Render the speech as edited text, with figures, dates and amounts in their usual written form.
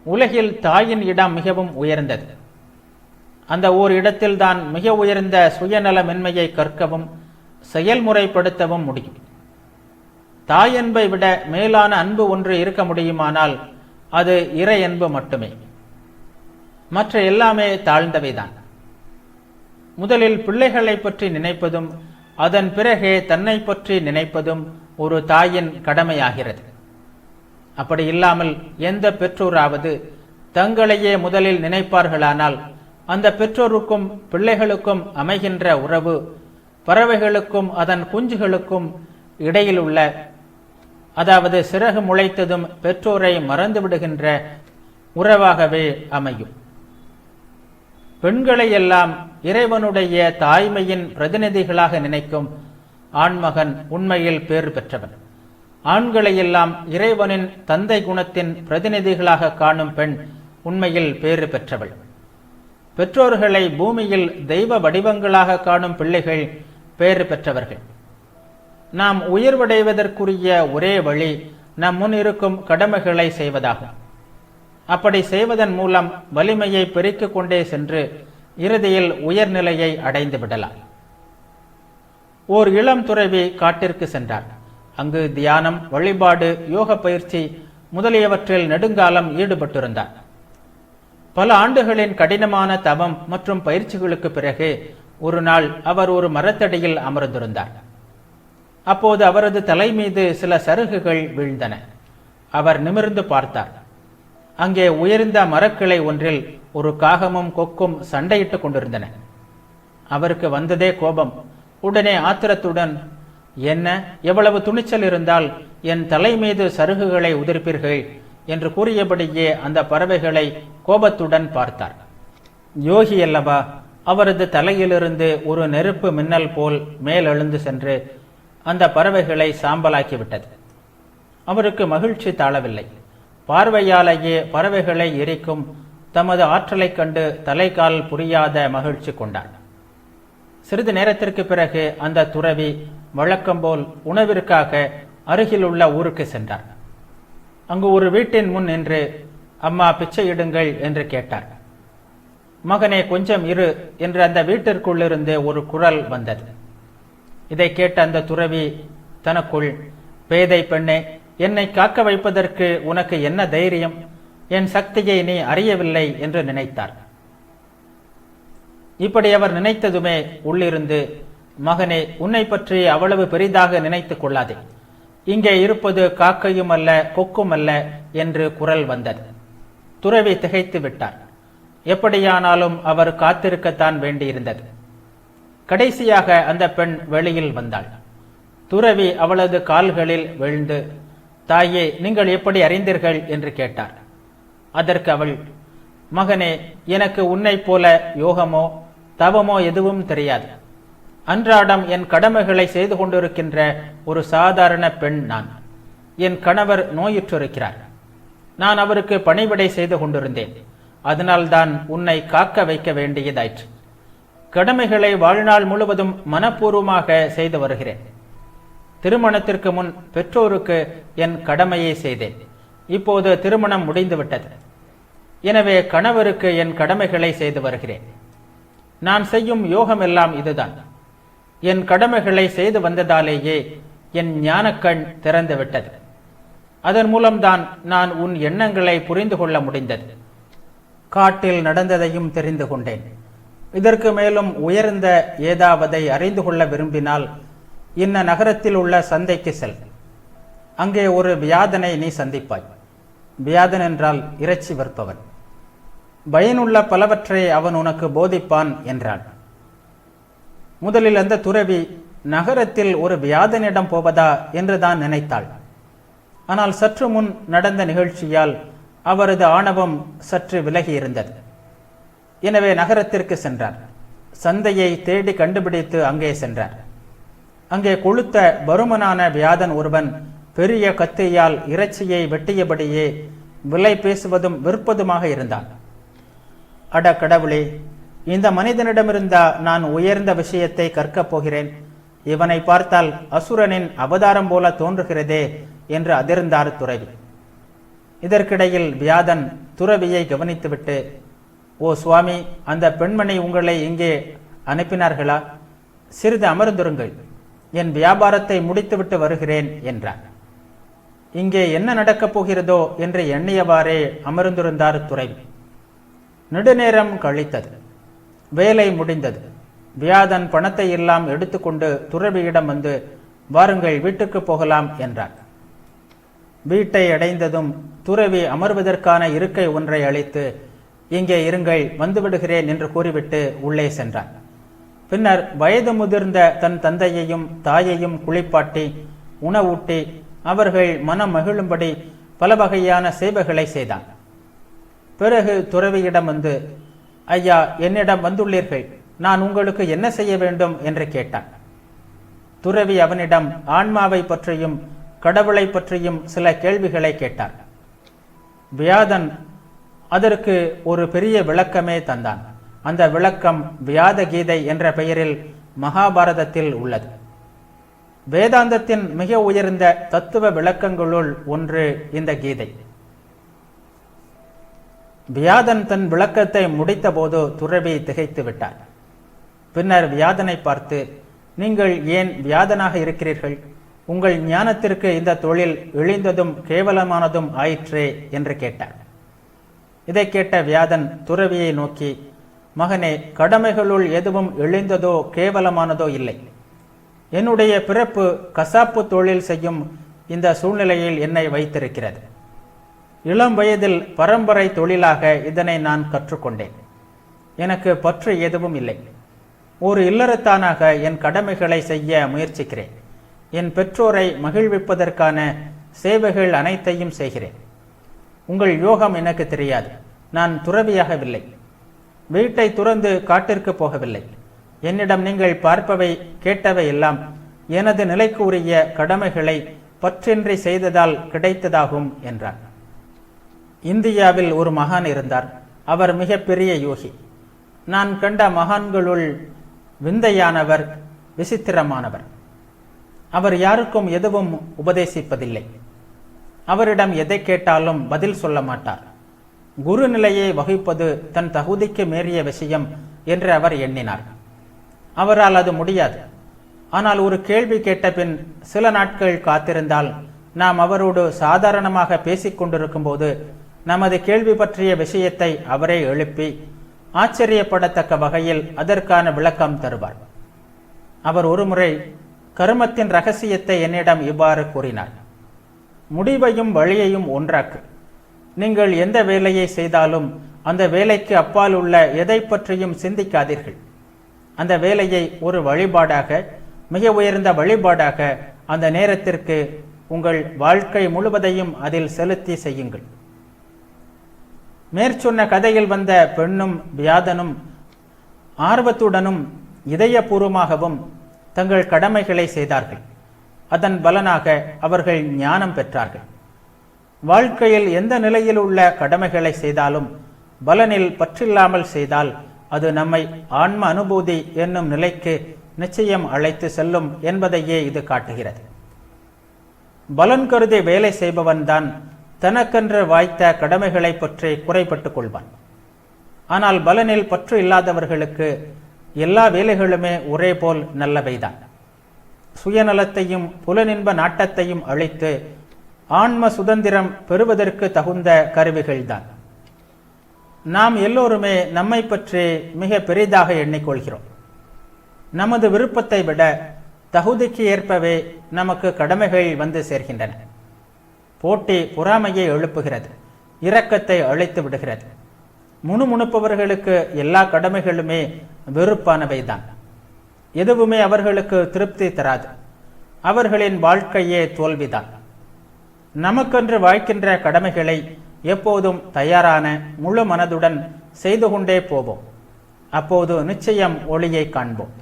உலகில் தாயின் இடம் மிகவும் உயர்ந்தது. அந்த ஓர் இடத்தில்தான் மிக உயர்ந்த சுயநலமின்மையை கற்கவும் செயல்முறைப்படுத்தவும் முடியும். தாயன்பை விட மேலான அன்பு ஒன்று இருக்க முடியுமானால் அது இறை அன்பு மட்டுமே. மற்ற எல்லாமே தாழ்ந்தவைதான். முதலில் பிள்ளைகளை பற்றி நினைப்பதும் அதன் பிறகே தன்னை பற்றி நினைப்பதும் ஒரு தாயின் கடமையாகிறது. அப்படி இல்லாமல் எந்த பெற்றோராவது தங்களையே முதலில் நினைப்பார்களானால் அந்த பெற்றோருக்கும் பிள்ளைகளுக்கும் அமைகின்ற உறவு பறவைகளுக்கும் அதன் குஞ்சுகளுக்கும் இடையில் உள்ள, அதாவது சிறகு முளைத்ததும் பெற்றோரை மறந்துவிடுகின்ற உறவாகவே அமையும். பெண்களை எல்லாம் இறைவனுடைய தாய்மையின் பிரதிநிதிகளாக நினைக்கும் ஆண்மகன் உண்மையில் பேறு பெற்றவன். ஆண்களை எல்லாம் இறைவனின் தந்தை குணத்தின் பிரதிநிதிகளாக காணும் பெண் உண்மையில் பேறு பெற்றவள். பெற்றோர்களை பூமியில் தெய்வ வடிவங்களாக காணும் பிள்ளைகள் பேறு பெற்றவர்கள். நாம் உயர்வடைவதற்குரிய ஒரே வழி நம் முன் இருக்கும் கடமைகளை செய்வதாகும். அப்படி செய்வதன் மூலம் வலிமையை பெருக்கிக் கொண்டே சென்று இறுதியில் உயர்நிலையை அடைந்து விடலாம். ஓர் இளம் துறவி காட்டிற்கு சென்றார். அங்கு தியானம், வழிபாடு, யோக பயிற்சி முதலியவற்றில் நெடுங்காலம் ஈடுபட்டிருந்தார். பல ஆண்டுகளின் கடினமான தவம் மற்றும் பயிற்சிகளுக்கு பிறகு ஒரு நாள் அவர் ஒரு மரத்தடியில் அமர்ந்திருந்தார். அப்போது அவரது தலை மீது சில சருகுகள் வீழ்ந்தன. அவர் நிமிர்ந்து பார்த்தார். அங்கே உயர்ந்த மரக்கிளை ஒன்றில் ஒரு காகமும் கொக்கும் சண்டையிட்டுக் கொண்டிருந்தன. அவருக்கு வந்ததே கோபம். உடனே ஆத்திரத்துடன், என்ன, எவ்வளவு துணிச்சல் இருந்தால் என் தலை மீது சருகுகளை உதிர்ப்பீர்கள் என்று கூறியபடியே அந்த பறவைகளை கோபத்துடன் பார்த்தார். யோகி அல்லவா, அவரது தலையிலிருந்து ஒரு நெருப்பு மின்னல் போல் மேலெழுந்து சென்று அந்த பறவைகளை சாம்பலாக்கிவிட்டது. அவருக்கு மகிழ்ச்சி தாழவில்லை. பார்வையாலேயே பறவைகளை எரிக்கும் தமது ஆற்றலை கண்டு தலைகால் புரியாத மகிழ்ச்சி கொண்டார். சிறிது நேரத்திற்கு பிறகு அந்த துறவி வழக்கம்போல் உணவிற்காக அருகில் உள்ள ஊருக்கு சென்றார். அங்கு ஒரு வீட்டின் முன் நின்று, அம்மா பிச்சையிடுங்கள் என்று கேட்டார். மகனே, கொஞ்சம் இரு என்று அந்த வீட்டிற்குள்ளிருந்து ஒரு குரல் வந்தது. இதை கேட்ட அந்த துறவி தனக்குள், பேதை பெண்ணே, என்னை காக்க வைப்பதற்கு உனக்கு என்ன தைரியம்? என் சக்தியை நீ அறியவில்லை என்று நினைத்தார். இப்படி அவர் நினைத்ததுமே உள்ளிருந்து, மகனே, உன்னை பற்றி அவ்வளவு பெரிதாக நினைத்துக் கொள்ளாதே. இங்கே இருப்பது காக்கையும் அல்ல, கொக்கும் அல்ல என்று குரல் வந்தது. துறவி திகைத்து விட்டார். எப்படியானாலும் அவர் காத்திருக்கத்தான் வேண்டியிருந்தது. கடைசியாக அந்த பெண் வெளியில் வந்தாள். துறவி அவளது கால்களில் விழுந்து, தாயே, நீங்கள் எப்படி அறிந்தீர்கள் என்று கேட்டார். அதற்கு அவள், மகனே, எனக்கு உன்னைப் போல யோகமோ தவமோ எதுவும் தெரியாது. அன்றாடம் என் கடமைகளை செய்து கொண்டிருக்கின்ற ஒரு சாதாரண பெண் நான். என் கணவர் நோயுற்றிருக்கிறார். நான் அவருக்கு பணிவிடை செய்து கொண்டிருந்தேன். அதனால்தான் உன்னை காக்க வைக்க வேண்டியதாயிற்று. கடமைகளை வாழ்நாள் முழுவதும் மனப்பூர்வமாக செய்து வருகிறேன். திருமணத்திற்கு முன் பெற்றோருக்கு என் கடமையை செய்தேன். இப்போது திருமணம் முடிந்துவிட்டது. எனவே கணவருக்கு என் கடமைகளை செய்து வருகிறேன். நான் செய்யும் யோகம் எல்லாம் இதுதான். என் கடமைகளை செய்து வந்ததாலேயே என் ஞானக்கண் திறந்து விட்டது. அதன் மூலம்தான் நான் உன் எண்ணங்களை புரிந்து கொள்ள முடிந்தது. காட்டில் நடந்ததையும் தெரிந்து கொண்டேன். இதற்கு மேலும் உயர்ந்த ஏதாவதை அறிந்து கொள்ள விரும்பினால் இன்ன நகரத்தில் உள்ள சந்தைக்கு செல். அங்கே ஒரு வியாதனை நீ சந்திப்பாய். வியாதன் என்றால் இறைச்சி விற்பவன். பயனுள்ள பலவற்றை அவன் உனக்கு போதிப்பான் என்றான். முதலில் அந்த துறவி நகரத்தில் ஒரு வியாதனிடம் போவதா என்றுதான் நினைத்தாள். ஆனால் சற்று முன் நடந்த நிகழ்ச்சியால் அவரது ஆணவம் சற்று விலகி இருந்தது. எனவே நகரத்திற்கு சென்றார். சந்தையை தேடி கண்டுபிடித்து அங்கே சென்றார். அங்கே கொளுத்த பருமனான வியாதன் ஒருவன் பெரிய கத்தியால் இறைச்சியை வெட்டியபடியே விலை பேசுவதும் விற்பதுமாக இருந்தான். அட கடவுளே, இந்த மனிதனிடமிருந்தா நான் உயர்ந்த விஷயத்தை கற்கப் போகிறேன். இவனை பார்த்தால் அசுரனின் அவதாரம் போல தோன்றுகிறதே என்று அதிர்ந்தார் துறவி. இதற்கிடையில் வியாதன் துறவியை கவனித்துவிட்டு, ஓ சுவாமி, அந்த பெண்மணி உங்களை இங்கே அனுப்பினார்களா? சிறிது அமர்ந்திருங்கள், என் வியாபாரத்தை முடித்துவிட்டு வருகிறேன் என்றார். இங்கே என்ன நடக்கப் போகிறதோ என்று எண்ணியவாறே அமர்ந்திருந்தார் துறவி. நெடுநேரம் கழித்தது. வேலை முடிந்தது. வியாதன் பணத்தை எல்லாம் எடுத்துக்கொண்டு துறவியிடம் வந்து, வாருங்கள், வீட்டுக்கு போகலாம் என்றார். வீட்டை அடைந்ததும் துறவி அமர்வதற்கான இருக்கை ஒன்றை அளித்து, இங்கே இருங்கள், வந்துவிடுகிறேன் என்று கூறிவிட்டு உள்ளே சென்றார். பின்னர் வயது முதிர்ந்த தன் தந்தையையும் தாயையும் குளிப்பாட்டி உணவூட்டி அவர்கள் மனம் மகிழும்படி பல வகையான சேவைகளை செய்தான். பிறகு துறவியிடம் வந்து, ஐயா, என்னிடம் வந்துள்ளீர்கள், நான் உங்களுக்கு என்ன செய்ய வேண்டும் என்று கேட்டான். துறவி அவனிடம் ஆன்மாவை பற்றியும் கடவுளை பற்றியும் சில கேள்விகளை கேட்டார். வியாதன் அதற்கு ஒரு பெரிய விளக்கமே தந்தான். அந்த விளக்கம் வியாத கீதை என்ற பெயரில் மகாபாரதத்தில் உள்ளது. வேதாந்தத்தின் மிக உயர்ந்த தத்துவ விளக்கங்களுள் ஒன்று இந்த கீதை. வியாதன் தன் விளக்கத்தை முடித்த போது துறவி திகைத்து விட்டார். பின்னர் வியாதனை பார்த்து, நீங்கள் ஏன் வியாதனாக இருக்கிறீர்கள்? உங்கள் ஞானத்திற்கு இந்த தொழில் இழிந்ததும் கேவலமானதும் ஆயிற்றே என்று கேட்டார். இதை கேட்ட வியாதன் துறவியை நோக்கி, மகனே, கடமைகளுள் எதுவும் இழிந்ததோ கேவலமானதோ இல்லை. என்னுடைய பிறப்பு கசாப்பு தொழில் செய்யும் இந்த சூழ்நிலையில் என்னை வைத்திருக்கிறது. இளம் வயதில் பரம்பரை தொழிலாக இதனை நான் கற்றுக்கொண்டேன். எனக்கு பற்று எதுவும் இல்லை. ஒரு இல்லறத்தானாக என் கடமைகளை செய்ய முயற்சிக்கிறேன். என் பெற்றோரை மகிழ்விப்பதற்கான சேவைகள் அனைத்தையும் செய்கிறேன். உங்கள் யோகம் எனக்கு தெரியாது. நான் துறவியாகவில்லை. வீட்டை துறந்து காட்டிற்கு போகவில்லை. என்னிடம் நீங்கள் பார்ப்பவை கேட்டவை எல்லாம் எனது நிலைக்கு உரிய கடமைகளை பற்றின்றி செய்ததால் கிடைத்ததாகும் என்றார். இந்தியாவில் ஒரு மகான் இருந்தார். அவர் மிகப்பெரிய யோகி. நான் கண்ட மகான்களுள் விந்தையானவர், விசித்திரமானவர். அவர் யாருக்கும் எதுவும் உபதேசிப்பதில்லை. அவரிடம் எதை கேட்டாலும் பதில் சொல்ல மாட்டார். குரு நிலையை வகிப்பது தன் தகுதிக்கு மீறிய விஷயம் என்று அவர் எண்ணினார். அவரால் அது முடியாது. ஆனால் ஒரு கேள்வி கேட்ட பின் சில நாட்கள் காத்திருந்தால் நாம் அவரோடு சாதாரணமாக பேசிக்கொண்டிருக்கும் போது நமது கேள்வி பற்றிய விஷயத்தை அவரே எழுப்பி ஆச்சரியப்படத்தக்க வகையில் அதற்கான விளக்கம் தருவார். அவர் ஒருமுறை கர்மத்தின் ரகசியத்தை என்னிடம் இவ்வாறு கூறினார். முடிவையும் வழியையும் ஒன்றாக்கு. நீங்கள் எந்த வேலையை செய்தாலும் அந்த வேலைக்கு அப்பால் உள்ள எதை பற்றியும் சிந்திக்காதீர்கள். அந்த வேலையை ஒரு வழிபாடாக, மிக உயர்ந்த வழிபாடாக அந்த நேரத்திற்கு உங்கள் வாழ்க்கை முழுவதையும் அதில் செலுத்தி செய்யுங்கள். மேற்சொன்ன கதையில் வந்த பெண்ணும் வியாதனும் ஆர்வத்துடனும் இதயபூர்வமாகவும் தங்கள் கடமைகளை செய்தார்கள். அதன் பலனாக அவர்கள் ஞானம் பெற்றார்கள். வாழ்க்கையில் எந்த நிலையில் உள்ள கடமைகளை செய்தாலும் பலனில் பற்றில்லாமல் செய்தால் அது நம்மை ஆன்ம அனுபூதி என்னும் நிலைக்கு நிச்சயம் அழைத்து செல்லும் என்பதையே இது காட்டுகிறது. பலன் கருதி வேலை செய்பவன்தான் தனக்கென்று வாய்த்த கடமைகளை பற்றி குறைபட்டுக் கொள்வான். ஆனால் பலனில் பற்று இல்லாதவர்களுக்கு எல்லா வேலைகளுமே ஒரே போல் நல்லவைதான். சுயநலத்தையும் புலனின்ப நாட்டத்தையும் அழித்து ஆன்ம சுதந்திரம் பெறுவதற்கு தகுந்த கருவிகள்தான். நாம் எல்லோருமே நம்மை பற்றி மிக பெரிதாக எண்ணிக்கொள்கிறோம். நமது விருப்பத்தை விட தகுதிக்கு ஏற்பவே நமக்கு கடமைகள் வந்து சேர்கின்றன. போட்டி பொறாமையை எழுப்புகிறது, இரக்கத்தை அழித்து விடுகிறது. முணுமுணுப்பவர்களுக்கு எல்லா கடமைகளுமே வெறுப்பானவைதான். எதுவுமே அவர்களுக்கு திருப்தி தராது. அவர்களின் வாழ்க்கையே தோல்விதான். நமக்கென்று வாழ்க்கின்ற கடமைகளை எப்போதும் தயாரான முழு மனதுடன் செய்து கொண்டே போவோம். அப்போது நிச்சயம் ஒளியை காண்போம்.